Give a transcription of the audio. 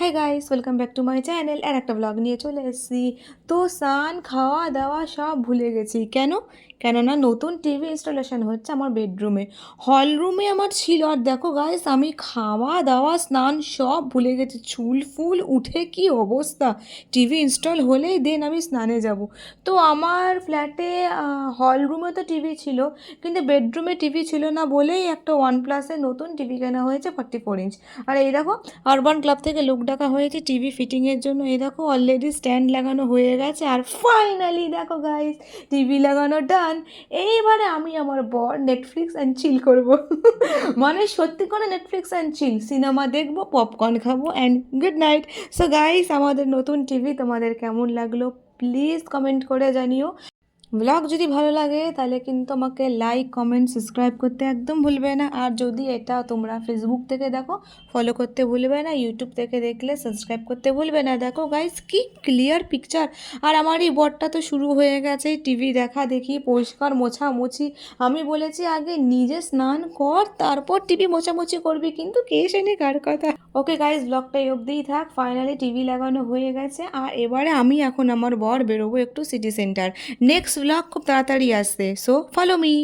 High guys, welcome back to my channel. আর একটা blog নিয়ে চলে এসেছি। তো স্নান খাওয়া দাওয়া সব ভুলে গেছি। কেননা নতুন টিভি ইনস্টলেশন হচ্ছে আমার বেডরুমে। হল রুমে আমার ছিল। আর দেখো গাইস, আমি খাওয়া দাওয়া স্নান সব ভুলে গেছি। চুল ফুল উঠে কি অবস্থা! টিভি ইনস্টল হলেই দেন আমি স্নানে যাব। তো আমার ফ্ল্যাটে হল রুমে তো টিভি ছিল, কিন্তু বেডরুমে টিভি ছিল না বলেই একটা ওয়ান প্লাসের নতুন টিভি কেনা হয়েছে 44 ইঞ্চ। আর এই দেখো, আরবান ক্লাব থেকে লোক ডাকা হয়েছে টিভি ফিটিংয়ের জন্য। এই দেখো অলরেডি স্ট্যান্ড লাগানো হয়ে গেছে। আর ফাইনালি দেখো গাইস, টিভি লাগানো ডান। এইবারে আমি আমার বর নেটফ্লিক্স অ্যান্ড চিল করবো। মানে সত্যি করে নেটফ্লিক্স অ্যান্ড চিল, সিনেমা দেখবো, পপকর্ন খাবো and good night. So guys, আমাদের নতুন টিভি তোমাদের কেমন লাগলো প্লিজ কমেন্ট করে জানিও। ব্লগ যদি ভালো লাগে তাহলে কিন্তু আমাকে লাইক কমেন্ট সাবস্ক্রাইব করতে একদম ভুলবে না। আর যদি এটা তোমরা ফেসবুক থেকে দেখো, ফলো করতে ভুলবে না। ইউটিউব থেকে দেখলে সাবস্ক্রাইব করতে ভুলবে না। দেখো গাইস, কি ক্লিয়ার পিকচার। আর আমার এই বরটা তো শুরু হয়ে গেছে টিভি দেখা দেখি, পরিষ্কার মোছামুছি। আমি বলেছি আগে নিজে স্নান কর, তারপর টিভি মোছামুছি করবি, কিন্তু কে শোনে কার কথা। ওকে গাইজ, ব্লগটা এই অবধিই থাক। ফাইনালি টিভি লাগানো হয়ে গেছে। আর এবারে আমি এখন আমার বর বেরোবো একটু সিটি সেন্টার। নেক্সট ব্লগ খুব তাড়াতাড়ি আসছে, সো ফলো মি।